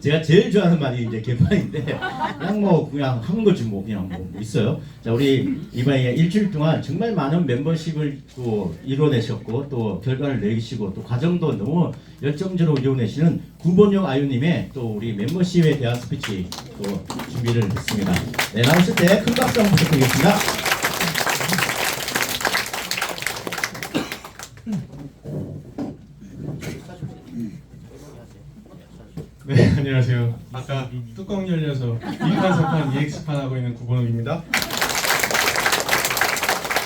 제가 제일 좋아하는 말이 이제 개판인데 그냥 한 거지 뭐 그냥 뭐 있어요. 자, 우리 이번에 일주일 동안 정말 많은 멤버십을 또 이뤄내셨고 또 결과를 내시고 또 과정도 너무 열정적으로 이뤄내시는 구본영 아유님의 또 우리 멤버십에 대한 스피치 또 준비를 했습니다. 네, 나오실 때 큰 박수 한번 부탁드리겠습니다. 네, 안녕하세요. 아까 뚜껑 열려서 2판, 3판 EX판 하고 있는 구본욱입니다.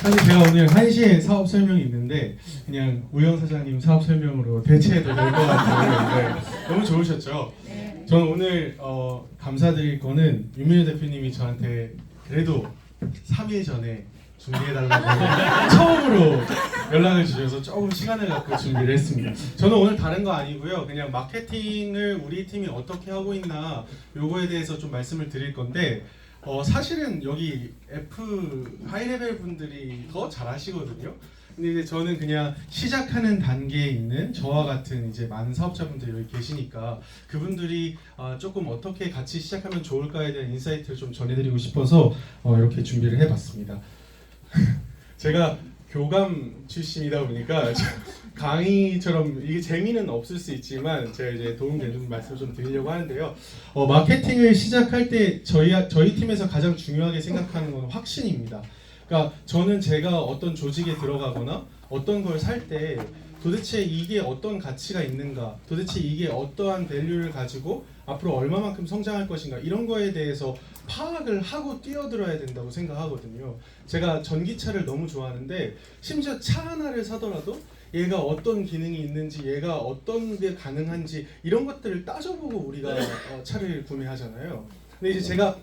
사실 제가 오늘 1시에 사업 설명이 있는데 그냥 우영 사장님 사업 설명으로 대체해도 될 것 같아요. 네, 너무 좋으셨죠? 저는 오늘 감사드릴 거는 유민우 대표님이 저한테 그래도 3일 전에 준비해달라고 처음으로 연락을 주셔서 조금 시간을 갖고 준비를 했습니다. 저는 오늘 다른 거 아니고요. 그냥 마케팅을 우리 팀이 어떻게 하고 있나 요거에 대해서 좀 말씀을 드릴 건데 사실은 여기 F 하이레벨 분들이 더 잘하시거든요. 근데 이제 저는 그냥 시작하는 단계에 있는 저와 같은 이제 많은 사업자분들이 여기 계시니까 그분들이 조금 어떻게 같이 시작하면 좋을까에 대한 인사이트를 좀 전해드리고 싶어서 이렇게 준비를 해봤습니다. 제가 교감 출신이다 보니까 강의처럼 이게 재미는 없을 수 있지만 제가 이제 도움되는 말씀을 좀 드리려고 하는데요. 마케팅을 시작할 때 저희 팀에서 가장 중요하게 생각하는 건 확신입니다. 그러니까 저는 제가 어떤 조직에 들어가거나 어떤 걸 살 때 도대체 이게 어떤 가치가 있는가, 도대체 이게 어떠한 밸류를 가지고 앞으로 얼마만큼 성장할 것인가 이런 거에 대해서 파악을 하고 뛰어들어야 된다고 생각하거든요. 제가 전기차를 너무 좋아하는데 심지어 차 하나를 사더라도 얘가 어떤 기능이 있는지, 얘가 어떤 게 가능한지 이런 것들을 따져보고 우리가 차를 구매하잖아요. 근데 이제 제가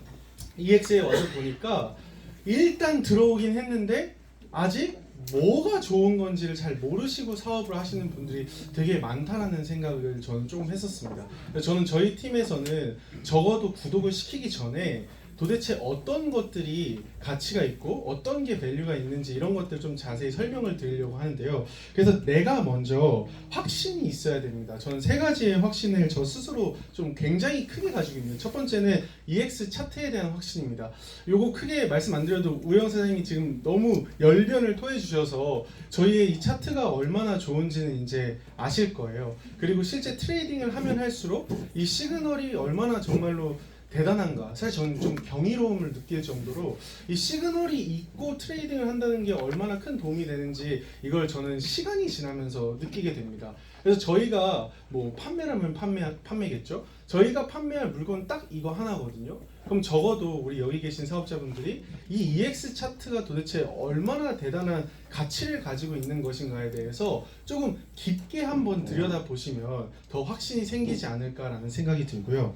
EX에 와서 보니까 일단 들어오긴 했는데 아직 뭐가 좋은 건지를 잘 모르시고 사업을 하시는 분들이 되게 많다라는 생각을 저는 조금 했었습니다. 저는 저희 팀에서는 적어도 구독을 시키기 전에 도대체 어떤 것들이 가치가 있고 어떤 게 밸류가 있는지 이런 것들 좀 자세히 설명을 드리려고 하는데요. 그래서 내가 먼저 확신이 있어야 됩니다. 저는 세 가지의 확신을 저 스스로 좀 굉장히 크게 가지고 있는 첫 번째는 EX 차트에 대한 확신입니다. 요거 크게 말씀 안 드려도 우영 사장님이 지금 너무 열변을 토해 주셔서 저희의 이 차트가 얼마나 좋은지는 이제 아실 거예요. 그리고 실제 트레이딩을 하면 할수록 이 시그널이 얼마나 정말로 대단한가. 사실 저는 좀 경이로움을 느낄 정도로 이 시그널이 있고 트레이딩을 한다는 게 얼마나 큰 도움이 되는지 이걸 저는 시간이 지나면서 느끼게 됩니다. 그래서 저희가 뭐 판매라면 판매겠죠. 저희가 판매할 물건 딱 이거 하나거든요. 그럼 적어도 우리 여기 계신 사업자분들이 이 EX 차트가 도대체 얼마나 대단한 가치를 가지고 있는 것인가에 대해서 조금 깊게 한번 들여다보시면 더 확신이 생기지 않을까라는 생각이 들고요.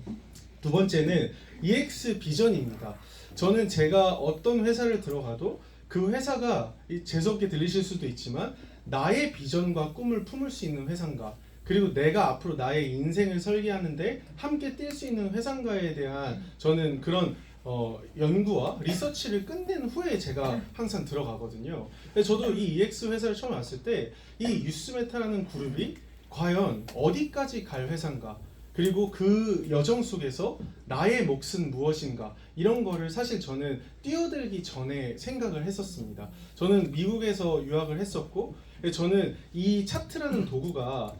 두 번째는 EX 비전입니다. 저는 제가 어떤 회사를 들어가도 그 회사가 재수없게 들리실 수도 있지만 나의 비전과 꿈을 품을 수 있는 회사인가, 그리고 내가 앞으로 나의 인생을 설계하는데 함께 뛸 수 있는 회사인가에 대한 저는 그런 연구와 리서치를 끝낸 후에 제가 항상 들어가거든요. 저도 이 EX 회사를 처음 왔을 때 이 유스메타라는 그룹이 과연 어디까지 갈 회사인가, 그리고 그 여정 속에서 나의 몫은 무엇인가 이런 거를 사실 저는 뛰어들기 전에 생각을 했었습니다. 저는 미국에서 유학을 했었고 저는 이 차트라는 도구가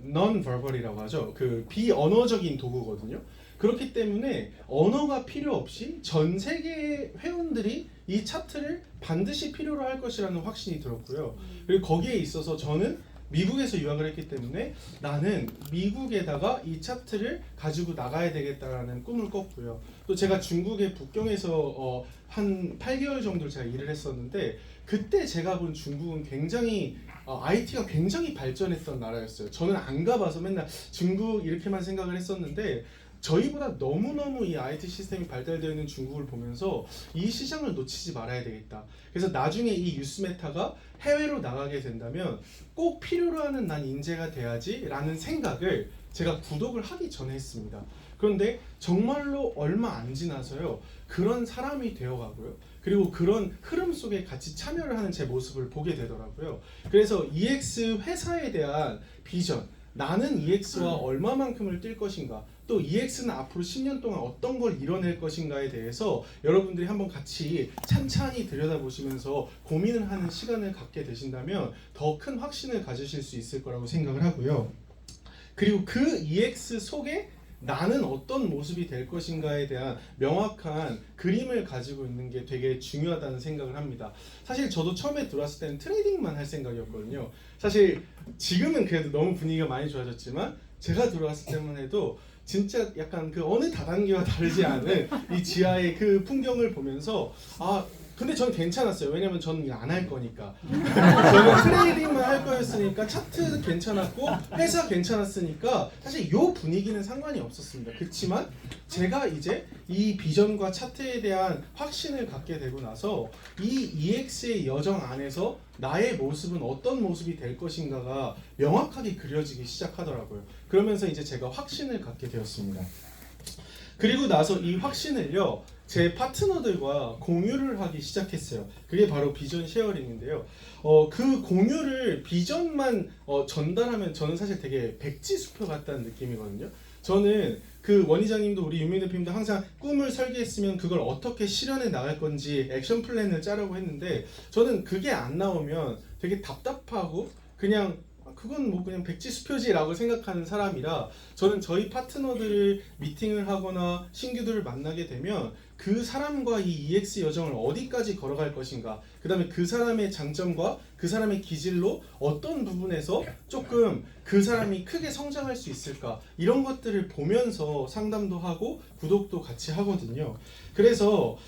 non-verbal이라고 하죠. 그 비언어적인 도구거든요. 그렇기 때문에 언어가 필요 없이 전 세계 회원들이 이 차트를 반드시 필요로 할 것이라는 확신이 들었고요. 그리고 거기에 있어서 저는 미국에서 유학을 했기 때문에 나는 미국에다가 이 차트를 가지고 나가야 되겠다라는 꿈을 꿨고요. 또 제가 중국의 북경에서 한 8개월 정도 제가 일을 했었는데 그때 제가 본 중국은 굉장히 IT가 굉장히 발전했던 나라였어요. 저는 안 가봐서 맨날 중국 이렇게만 생각을 했었는데 저희보다 너무너무 이 IT 시스템이 발달되어 있는 중국을 보면서 이 시장을 놓치지 말아야 되겠다. 그래서 나중에 이 유스메타가 해외로 나가게 된다면 꼭 필요로 하는 난 인재가 돼야지 라는 생각을 제가 구독을 하기 전에 했습니다. 그런데 정말로 얼마 안 지나서요 그런 사람이 되어가고요, 그리고 그런 흐름 속에 같이 참여를 하는 제 모습을 보게 되더라고요. 그래서 EX 회사에 대한 비전, 나는 EX와 얼마만큼을 뛸 것인가, 또 EX는 앞으로 10년 동안 어떤 걸 이뤄낼 것인가에 대해서 여러분들이 한번 같이 찬찬히 들여다보시면서 고민을 하는 시간을 갖게 되신다면 더 큰 확신을 가지실 수 있을 거라고 생각을 하고요. 그리고 그 EX 속에 나는 어떤 모습이 될 것인가에 대한 명확한 그림을 가지고 있는 게 되게 중요하다는 생각을 합니다. 사실 저도 처음에 들어왔을 때는 트레이딩만 할 생각이었거든요. 사실 지금은 그래도 너무 분위기가 많이 좋아졌지만 제가 들어왔을 때만 해도 진짜 약간 그 어느 다단계와 다르지 않은 이 지하의 그 풍경을 보면서 근데 저는 괜찮았어요. 왜냐면 저는 이거 안 할 거니까. 저는 트레이딩만 할 거였으니까 차트 괜찮았고 회사 괜찮았으니까 사실 이 분위기는 상관이 없었습니다. 그렇지만 제가 이제 이 비전과 차트에 대한 확신을 갖게 되고 나서 이 EX의 여정 안에서 나의 모습은 어떤 모습이 될 것인가가 명확하게 그려지기 시작하더라고요. 그러면서 이제 제가 확신을 갖게 되었습니다. 그리고 나서 이 확신을요, 제 파트너들과 공유를 하기 시작했어요. 그게 바로 비전 쉐어링인데요. 그 공유를 비전만 전달하면 저는 사실 되게 백지수표 같다는 느낌이거든요. 저는 그 원희장님도 우리 윤민 대표님도 항상 꿈을 설계했으면 그걸 어떻게 실현해 나갈 건지 액션 플랜을 짜라고 했는데 저는 그게 안 나오면 되게 답답하고 그냥 그건 뭐 그냥 백지수표지라고 생각하는 사람이라 저는 저희 파트너들을 미팅을 하거나 신규들을 만나게 되면 그 사람과 이 EX 여정을 어디까지 걸어갈 것인가, 그 다음에 그 사람의 장점과 그 사람의 기질로 어떤 부분에서 조금 그 사람이 크게 성장할 수 있을까, 이런 것들을 보면서 상담도 하고 구독도 같이 하거든요. 그래서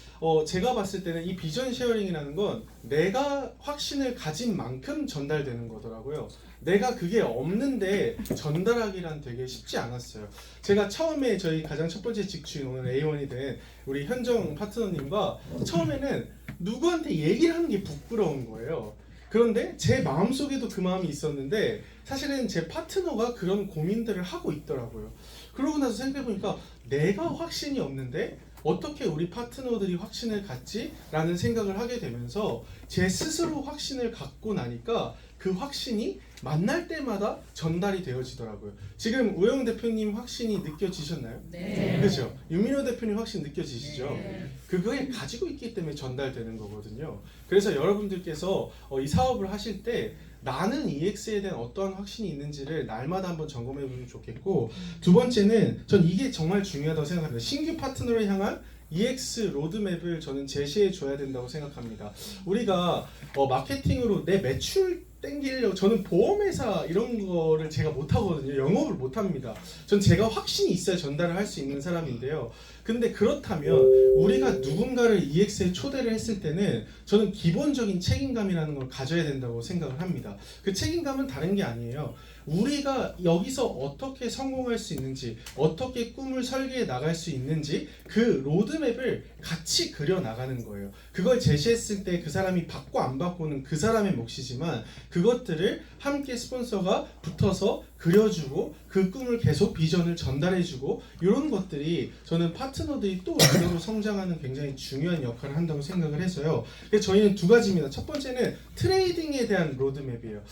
제가 봤을 때는 이 비전 쉐어링이라는 건 내가 확신을 가진 만큼 전달되는 거더라고요. 내가 그게 없는데 전달하기란 되게 쉽지 않았어요. 제가 처음에 저희 가장 첫 번째 직주인 오늘 A1이 된 우리 현정 파트너님과 처음에는 누구한테 얘기를 하는 게 부끄러운 거예요. 그런데 제 마음속에도 그 마음이 있었는데 사실은 제 파트너가 그런 고민들을 하고 있더라고요. 그러고 나서 생각해보니까 내가 확신이 없는데 어떻게 우리 파트너들이 확신을 갖지? 라는 생각을 하게 되면서 제 스스로 확신을 갖고 나니까 그 확신이 만날 때마다 전달이 되어지더라고요. 지금 우영 대표님 확신이 느껴지셨나요? 네. 그렇죠. 유민호 대표님 확신 느껴지시죠? 네. 그거에 가지고 있기 때문에 전달되는 거거든요. 그래서 여러분들께서 이 사업을 하실 때 나는 EX에 대한 어떠한 확신이 있는지를 날마다 한번 점검해 보면 좋겠고, 두 번째는 전 이게 정말 중요하다고 생각합니다. 신규 파트너를 향한 EX 로드맵을 저는 제시해 줘야 된다고 생각합니다. 우리가 마케팅으로 내 매출 땡기려고, 저는 보험회사 이런 거를 제가 못하거든요. 영업을 못합니다. 전 제가 확신이 있어야 전달을 할 수 있는 사람인데요. 근데 그렇다면 우리가 누군가를 EX에 초대를 했을 때는 저는 기본적인 책임감이라는 걸 가져야 된다고 생각을 합니다. 그 책임감은 다른 게 아니에요. 우리가 여기서 어떻게 성공할 수 있는지, 어떻게 꿈을 설계해 나갈 수 있는지 그 로드맵을 같이 그려 나가는 거예요. 그걸 제시했을 때 그 사람이 받고 안 받고는 그 사람의 몫이지만 그것들을 함께 스폰서가 붙어서 그려주고 그 꿈을 계속 비전을 전달해주고, 이런 것들이 저는 파트너들이 또 리더로 성장하는 굉장히 중요한 역할을 한다고 생각을 해서요. 그래서 저희는 두 가지입니다. 첫 번째는 트레이딩에 대한 로드맵이에요.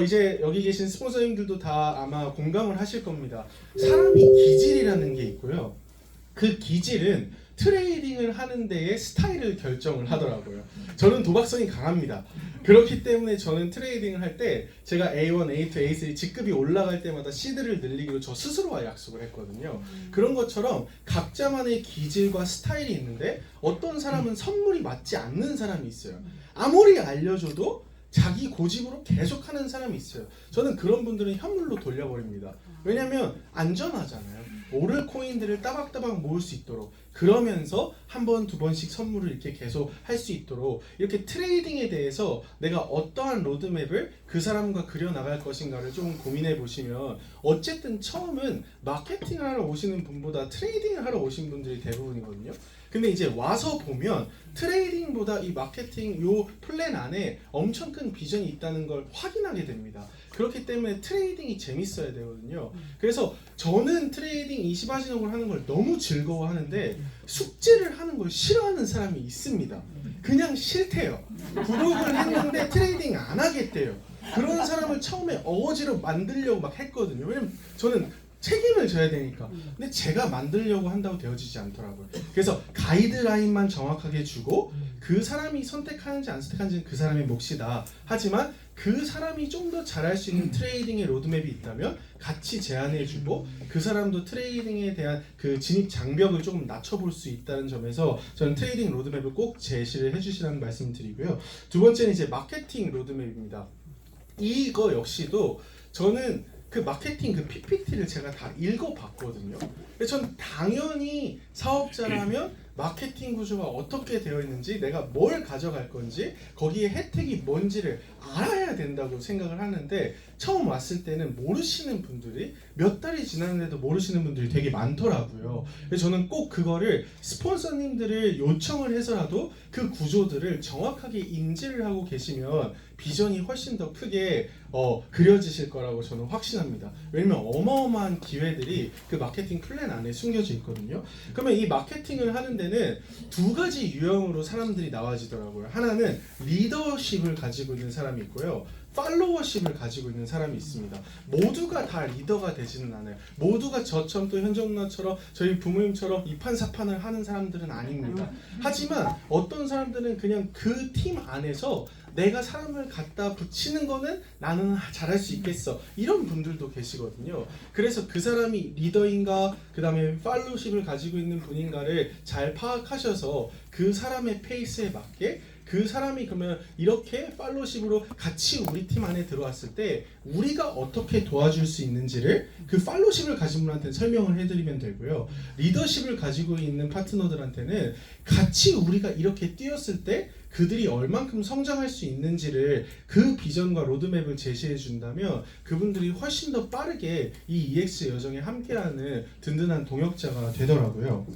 이제 여기 계신 스폰서님들도 다 아마 공감을 하실 겁니다. 사람이 기질이라는 게 있고요. 그 기질은 트레이딩을 하는 데에 스타일을 결정을 하더라고요. 저는 도박성이 강합니다. 그렇기 때문에 저는 트레이딩을 할 때 제가 A1, A2, A3 직급이 올라갈 때마다 시드를 늘리기로 저 스스로와 약속을 했거든요. 그런 것처럼 각자만의 기질과 스타일이 있는데 어떤 사람은 선물이 맞지 않는 사람이 있어요. 아무리 알려줘도 자기 고집으로 계속하는 사람이 있어요. 저는 그런 분들은 현물로 돌려버립니다. 왜냐면 안전하잖아요. 오를 코인들을 따박따박 모을 수 있도록, 그러면서 한 번, 두 번씩 선물을 이렇게 계속 할 수 있도록, 이렇게 트레이딩에 대해서 내가 어떠한 로드맵을 그 사람과 그려 나갈 것인가를 좀 고민해 보시면, 어쨌든 처음은 마케팅을 하러 오시는 분보다 트레이딩을 하러 오신 분들이 대부분이거든요. 근데 이제 와서 보면 트레이딩보다 이 마케팅 요 플랜 안에 엄청 큰 비전이 있다는 걸 확인하게 됩니다. 그렇기 때문에 트레이딩이 재밌어야 되거든요. 그래서 저는 트레이딩 20화진옥을 하는 걸 너무 즐거워하는데 숙제를 하는 걸 싫어하는 사람이 있습니다. 그냥 싫대요. 구독을 했는데 트레이딩 안 하겠대요. 그런 사람을 처음에 어거지로 만들려고 막 했거든요. 왜냐면 저는 책임을 져야 되니까. 근데 제가 만들려고 한다고 되어지지 않더라고요. 그래서 가이드라인만 정확하게 주고 그 사람이 선택하는지 안 선택하는지는 그 사람의 몫이다. 하지만 그 사람이 좀 더 잘할 수 있는 트레이딩의 로드맵이 있다면 같이 제안해주고 그 사람도 트레이딩에 대한 그 진입 장벽을 조금 낮춰볼 수 있다는 점에서 저는 트레이딩 로드맵을 꼭 제시를 해주시라는 말씀을 드리고요. 두 번째는 이제 마케팅 로드맵입니다. 이거 역시도 저는 그 마케팅 그 PPT를 제가 다 읽어봤거든요. 그래서 전 당연히 사업자라면 마케팅 구조가 어떻게 되어 있는지, 내가 뭘 가져갈 건지, 거기에 혜택이 뭔지를 알아야 된다고 생각을 하는데, 처음 왔을 때는 모르시는 분들이, 몇 달이 지났는데도 모르시는 분들이 되게 많더라고요. 그래서 저는 꼭 그거를 스폰서님들을 요청을 해서라도 그 구조들을 정확하게 인지를 하고 계시면 비전이 훨씬 더 크게 그려지실 거라고 저는 확신합니다. 왜냐면 어마어마한 기회들이 그 마케팅 플랜 안에 숨겨져 있거든요. 그러면 이 마케팅을 하는 데는 두 가지 유형으로 사람들이 나와지더라고요. 하나는 리더십을 가지고 있는 사람이 있고요, 팔로워십을 가지고 있는 사람이 있습니다. 모두가 다 리더가 되지는 않아요. 모두가 저처럼 또 현정 누나처럼 저희 부모님처럼 이판사판을 하는 사람들은 아닙니다. 하지만 어떤 사람들은 그냥 그 팀 안에서 내가 사람을 갖다 붙이는 거는 나는 잘할 수 있겠어, 이런 분들도 계시거든요. 그래서 그 사람이 리더인가 그 다음에 팔로우십을 가지고 있는 분인가를 잘 파악하셔서 그 사람의 페이스에 맞게 그 사람이 그러면 이렇게 팔로우십으로 같이 우리 팀 안에 들어왔을 때 우리가 어떻게 도와줄 수 있는지를 그 팔로우십을 가진 분한테 설명을 해드리면 되고요. 리더십을 가지고 있는 파트너들한테는 같이 우리가 이렇게 뛰었을 때 그들이 얼만큼 성장할 수 있는지를 그 비전과 로드맵을 제시해 준다면 그분들이 훨씬 더 빠르게 이 EX 여정에 함께하는 든든한 동역자가 되더라고요.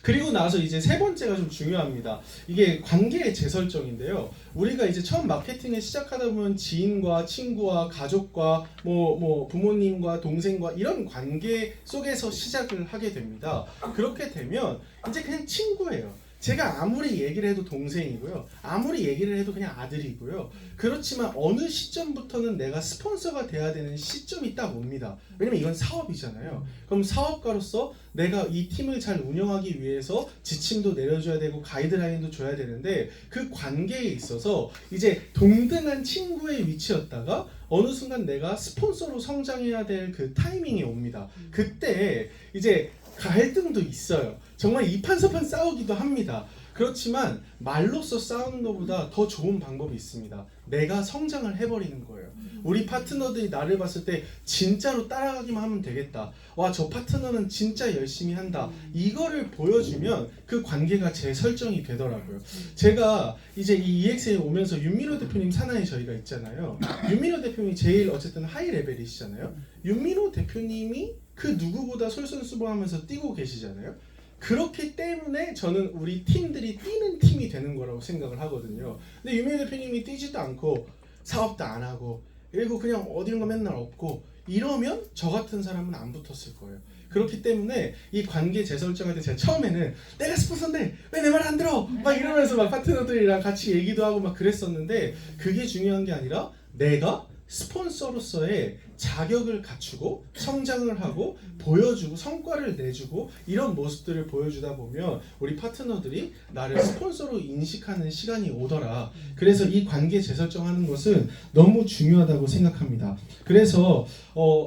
그리고 나서 이제 세 번째가 좀 중요합니다. 이게 관계의 재설정인데요. 우리가 이제 처음 마케팅을 시작하다 보면 지인과 친구와 가족과 뭐 부모님과 동생과 이런 관계 속에서 시작을 하게 됩니다. 그렇게 되면 이제 그냥 친구예요. 제가 아무리 얘기를 해도 동생이고요, 아무리 얘기를 해도 그냥 아들이고요. 그렇지만 어느 시점부터는 내가 스폰서가 돼야 되는 시점이 딱 옵니다. 왜냐면 이건 사업이잖아요. 그럼 사업가로서 내가 이 팀을 잘 운영하기 위해서 지침도 내려줘야 되고 가이드라인도 줘야 되는데, 그 관계에 있어서 이제 동등한 친구의 위치였다가 어느 순간 내가 스폰서로 성장해야 될 그 타이밍이 옵니다. 그때 이제 갈등도 있어요. 정말 이판서판 싸우기도 합니다. 그렇지만 말로써 싸우는 것보다 더 좋은 방법이 있습니다. 내가 성장을 해버리는 거예요. 우리 파트너들이 나를 봤을 때 진짜로 따라가기만 하면 되겠다, 와 저 파트너는 진짜 열심히 한다, 이거를 보여주면 그 관계가 재설정이 되더라고요. 제가 이제 이 EX에 오면서 윤민호 대표님 산하에 저희가 있잖아요. 윤민호 대표님이 제일 어쨌든 하이 레벨이시잖아요. 윤민호 대표님이 그 누구보다 솔선수범하면서 뛰고 계시잖아요. 그렇기 때문에 저는 우리 팀들이 뛰는 팀이 되는 거라고 생각을 하거든요. 근데 유명 대표님이 뛰지도 않고 사업도 안 하고 그리고 그냥 어디론가 맨날 없고 이러면 저 같은 사람은 안 붙었을 거예요. 그렇기 때문에 이 관계 재설정할 때 제가 처음에는 내가 스폰서인데 왜 내 말 안 들어? 막 이러면서 막 파트너들이랑 같이 얘기도 하고 막 그랬었는데, 그게 중요한 게 아니라 내가 스폰서로서의 자격을 갖추고 성장을 하고 보여주고 성과를 내주고 이런 모습들을 보여주다 보면 우리 파트너들이 나를 스폰서로 인식하는 시간이 오더라. 그래서 이 관계 재설정하는 것은 너무 중요하다고 생각합니다. 그래서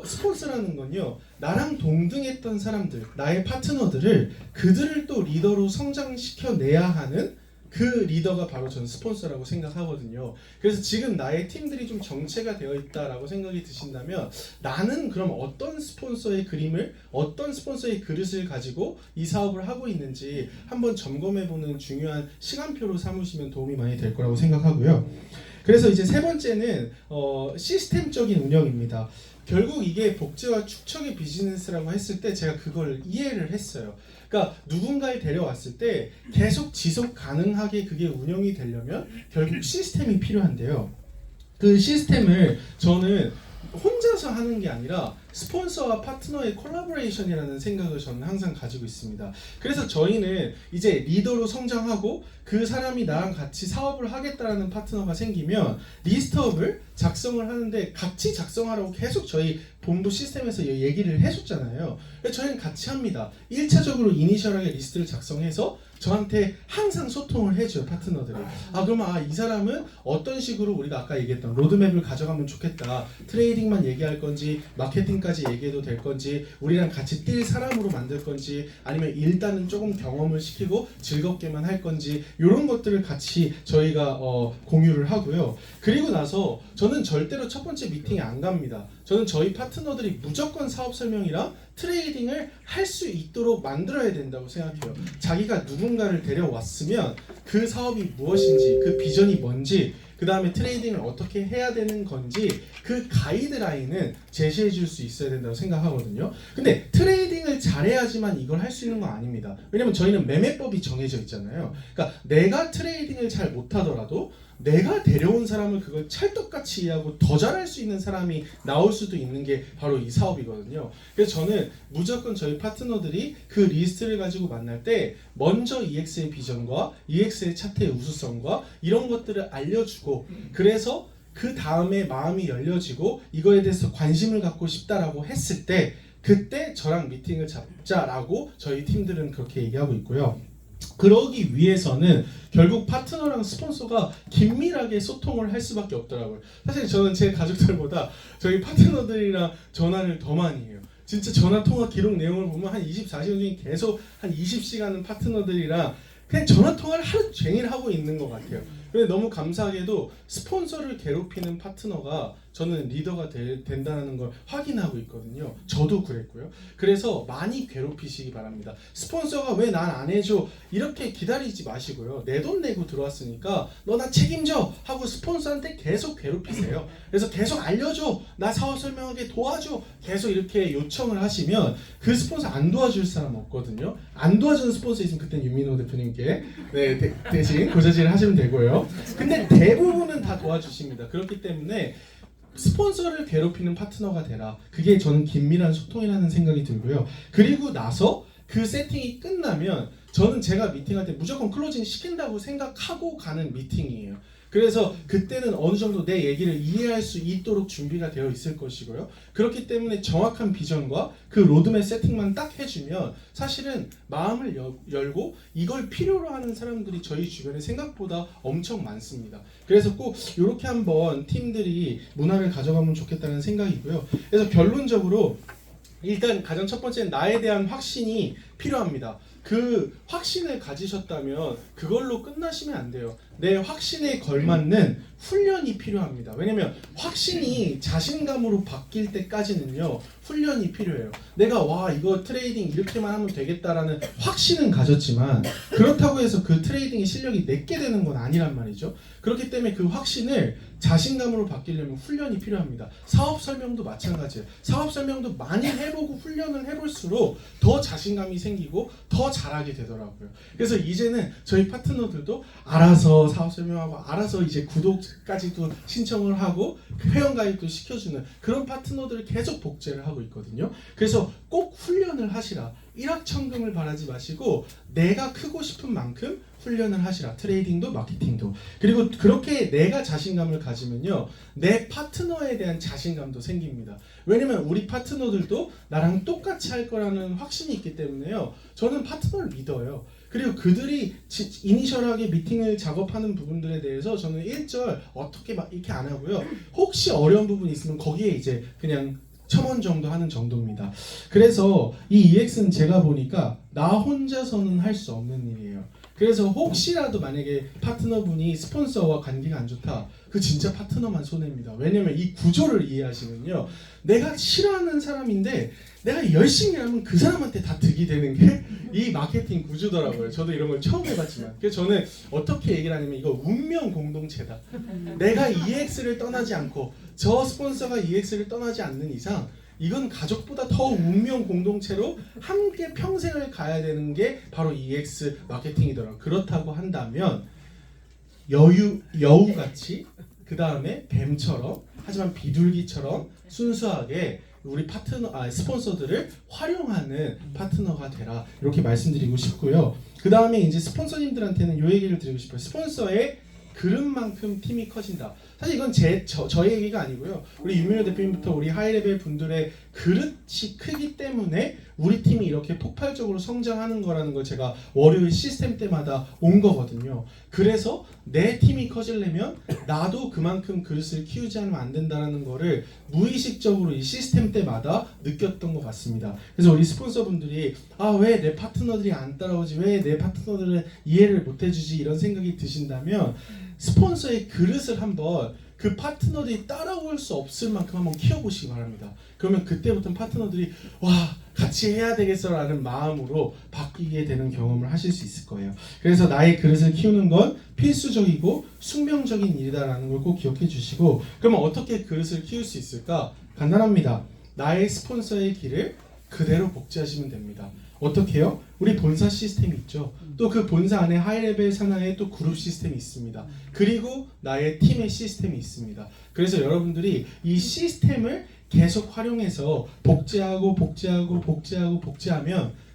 스폰서라는 건요, 나랑 동등했던 사람들, 나의 파트너들을 그들을 또 리더로 성장시켜내야 하는 그 리더가 바로 저는 스폰서라고 생각하거든요. 그래서 지금 나의 팀들이 좀 정체가 되어 있다라고 생각이 드신다면 나는 그럼 어떤 스폰서의 그림을, 어떤 스폰서의 그릇을 가지고 이 사업을 하고 있는지 한번 점검해보는 중요한 시간표로 삼으시면 도움이 많이 될 거라고 생각하고요. 그래서 이제 세 번째는 시스템적인 운영입니다. 결국 이게 복제와 축적의 비즈니스라고 했을 때 제가 그걸 이해를 했어요. 그러니까 누군가를 데려왔을 때 계속 지속 가능하게 그게 운영이 되려면 결국 시스템이 필요한데요. 그 시스템을 저는 혼자서 하는 게 아니라 스폰서와 파트너의 콜라보레이션이라는 생각을 저는 항상 가지고 있습니다. 그래서 저희는 이제 리더로 성장하고 그 사람이 나랑 같이 사업을 하겠다라는 파트너가 생기면 리스트업을 작성을 하는데 같이 작성하라고 계속 저희 본부 시스템에서 얘기를 해줬잖아요. 그래서 저희는 같이 합니다. 1차적으로 이니셜하게 리스트를 작성해서 저한테 항상 소통을 해줘요, 파트너들이. 그러면 이 사람은 어떤 식으로 우리가 아까 얘기했던 로드맵을 가져가면 좋겠다. 트레이딩만 얘기할 건지 마케팅까지 얘기해도 될 건지 우리랑 같이 뛸 사람으로 만들 건지 아니면 일단은 조금 경험을 시키고 즐겁게만 할 건지 이런 것들을 같이 저희가 공유를 하고요. 그리고 나서 저는 절대로 첫 번째 미팅에 안 갑니다. 저는 저희 파트너들이 무조건 사업 설명이랑 트레이딩을 할 수 있도록 만들어야 된다고 생각해요. 자기가 누군가를 데려왔으면 그 사업이 무엇인지, 그 비전이 뭔지, 그 다음에 트레이딩을 어떻게 해야 되는 건지 그 가이드라인은 제시해 줄 수 있어야 된다고 생각하거든요. 근데 트레이딩을 잘해야지만 이걸 할 수 있는 건 아닙니다. 왜냐면 저희는 매매법이 정해져 있잖아요. 그러니까 내가 트레이딩을 잘 못하더라도 내가 데려온 사람을 그걸 찰떡같이 이해하고 더 잘할 수 있는 사람이 나올 수도 있는 게 바로 이 사업이거든요. 그래서 저는 무조건 저희 파트너들이 그 리스트를 가지고 만날 때 먼저 EX의 비전과 EX의 차트의 우수성과 이런 것들을 알려주고 그래서 그 다음에 마음이 열려지고 이거에 대해서 관심을 갖고 싶다라고 했을 때 그때 저랑 미팅을 잡자라고 저희 팀들은 그렇게 얘기하고 있고요. 그러기 위해서는 결국 파트너랑 스폰서가 긴밀하게 소통을 할 수밖에 없더라고요. 사실 저는 제 가족들보다 저희 파트너들이랑 전화를 더 많이 해요. 진짜 전화 통화 기록 내용을 보면 한 24시간 중에 계속 한 20시간은 파트너들이랑 그냥 전화 통화를 하루 종일 하고 있는 것 같아요. 근데 너무 감사하게도 스폰서를 괴롭히는 파트너가 저는 리더가 된다는 걸 확인하고 있거든요. 저도 그랬고요. 그래서 많이 괴롭히시기 바랍니다. 스폰서가 왜 난 안 해줘? 이렇게 기다리지 마시고요. 내 돈 내고 들어왔으니까 너 나 책임져! 하고 스폰서한테 계속 괴롭히세요. 그래서 계속 알려줘! 나 사업 설명하게 도와줘! 계속 이렇게 요청을 하시면 그 스폰서 안 도와줄 사람 없거든요. 안 도와주는 스폰서 있으면 그땐 윤민호 대표님께 대신 고자질을 하시면 되고요. 근데 대부분은 다 도와주십니다. 그렇기 때문에 스폰서를 괴롭히는 파트너가 되라. 그게 저는 긴밀한 소통이라는 생각이 들고요. 그리고 나서 그 세팅이 끝나면 저는 제가 미팅할 때 무조건 클로징 시킨다고 생각하고 가는 미팅이에요. 그래서 그때는 어느 정도 내 얘기를 이해할 수 있도록 준비가 되어 있을 것이고요. 그렇기 때문에 정확한 비전과 그 로드맵 세팅만 딱 해주면 사실은 마음을 열고 이걸 필요로 하는 사람들이 저희 주변에 생각보다 엄청 많습니다. 그래서 꼭 이렇게 한번 팀들이 문화를 가져가면 좋겠다는 생각이고요. 그래서 결론적으로 일단 가장 첫 번째는 나에 대한 확신이 필요합니다. 그 확신을 가지셨다면 그걸로 끝나시면 안 돼요. 내 확신에 걸맞는 훈련이 필요합니다. 왜냐면 확신이 자신감으로 바뀔 때까지는요 훈련이 필요해요. 내가 와 이거 트레이딩 이렇게만 하면 되겠다라는 확신은 가졌지만 그렇다고 해서 그 트레이딩의 실력이 내게 되는 건 아니란 말이죠. 그렇기 때문에 그 확신을 자신감으로 바뀌려면 훈련이 필요합니다. 사업 설명도 마찬가지예요. 사업 설명도 많이 해보고 훈련을 해볼수록 더 자신감이 생기고 더 잘하게 되더라고요. 그래서 이제는 저희 파트너들도 알아서 사업 설명하고 알아서 이제 구독까지도 신청을 하고 회원가입도 시켜주는 그런 파트너들을 계속 복제를 하고 있거든요. 그래서 꼭 훈련을 하시라. 일확천금을 바라지 마시고 내가 크고 싶은 만큼 훈련을 하시라. 트레이딩도 마케팅도. 그리고 그렇게 내가 자신감을 가지면요 내 파트너에 대한 자신감도 생깁니다. 왜냐면 우리 파트너들도 나랑 똑같이 할 거라는 확신이 있기 때문에요 저는 파트너를 믿어요. 그리고 그들이 이니셜하게 미팅을 작업하는 부분들에 대해서 저는 1절 어떻게 막 이렇게 안 하고요. 혹시 어려운 부분이 있으면 거기에 이제 그냥 첨언 정도 하는 정도입니다. 그래서 이 EX는 제가 보니까 나 혼자서는 할 수 없는 일이에요. 그래서 혹시라도 만약에 파트너분이 스폰서와 관계가 안 좋다. 그 진짜 파트너만 손해입니다. 왜냐면 이 구조를 이해하시면요. 내가 싫어하는 사람인데 내가 열심히 하면 그 사람한테 다 득이 되는 게 이 마케팅 구조더라고요. 저도 이런 걸 처음 해봤지만. 그래서 저는 어떻게 얘기를 하냐면 이거 운명 공동체다. 내가 EX를 떠나지 않고 저 스폰서가 EX를 떠나지 않는 이상 이건 가족보다 더 운명 공동체로 함께 평생을 가야 되는 게 바로 EX 마케팅이더라고요. 그렇다고 한다면 여우같이 그 다음에 뱀처럼 하지만 비둘기처럼 순수하게 우리 스폰서들을 활용하는 파트너가 되라 이렇게 말씀드리고 싶고요. 그 다음에 이제 스폰서님들한테는 이 얘기를 드리고 싶어요. 스폰서의 그릇만큼 팀이 커진다. 사실 이건 저의 얘기가 아니고요. 우리 윤민호 대표님부터 우리 하이레벨 분들의 그릇이 크기 때문에 우리 팀이 이렇게 폭발적으로 성장하는 거라는 걸 제가 월요일 시스템 때마다 온 거거든요. 그래서 내 팀이 커지려면 나도 그만큼 그릇을 키우지 않으면 안 된다는 거를 무의식적으로 이 시스템 때마다 느꼈던 것 같습니다. 그래서 우리 스폰서분들이 왜 내 파트너들이 안 따라오지, 왜 내 파트너들은 이해를 못 해주지 이런 생각이 드신다면 스폰서의 그릇을 한번 그 파트너들이 따라올 수 없을 만큼 한번 키워보시기 바랍니다. 그러면 그때부터는 파트너들이 같이 해야 되겠어라는 마음으로 바뀌게 되는 경험을 하실 수 있을 거예요. 그래서 나의 그릇을 키우는 건 필수적이고 숙명적인 일이다라는 걸 꼭 기억해 주시고, 그러면 어떻게 그릇을 키울 수 있을까? 간단합니다. 나의 스폰서의 길을 그대로 복제하시면 됩니다. 어떻게요? 우리 본사 시스템이 있죠. 또 그 본사 안에 하이레벨 산하에 또 그룹 시스템이 있습니다. 그리고 나의 팀의 시스템이 있습니다. 그래서 여러분들이 이 시스템을 계속 활용해서 복제하면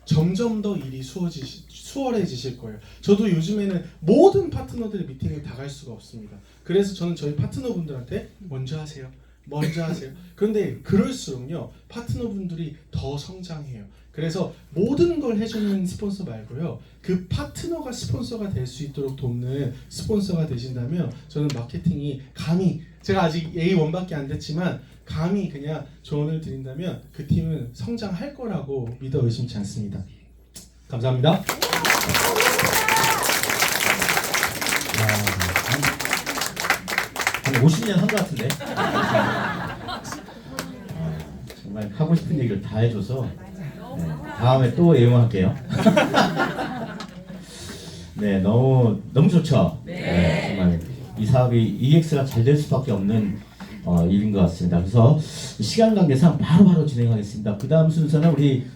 점점 더 일이 수월해지실 거예요. 저도 요즘에는 모든 파트너들의 미팅을 다 갈 수가 없습니다. 그래서 저는 저희 파트너분들한테 먼저 하세요. 그런데 그럴수록요 파트너분들이 더 성장해요. 그래서 모든 걸 해주는 스폰서 말고요, 그 파트너가 스폰서가 될 수 있도록 돕는 스폰서가 되신다면 저는 마케팅이 감히, 제가 아직 A1밖에 안 됐지만 감히 그냥 조언을 드린다면 그 팀은 성장할 거라고 믿어 의심치 않습니다. 감사합니다. 한 50년 한 것 같은데. 정말 하고 싶은 얘기를 다 해줘서 다음에 또 애용할게요. 네, 너무 좋죠. 네, 정말 이 사업이 EX가 잘 될 수밖에 없는 일인 것 같습니다. 그래서 시간 관계상 바로 진행하겠습니다. 그 다음 순서는 우리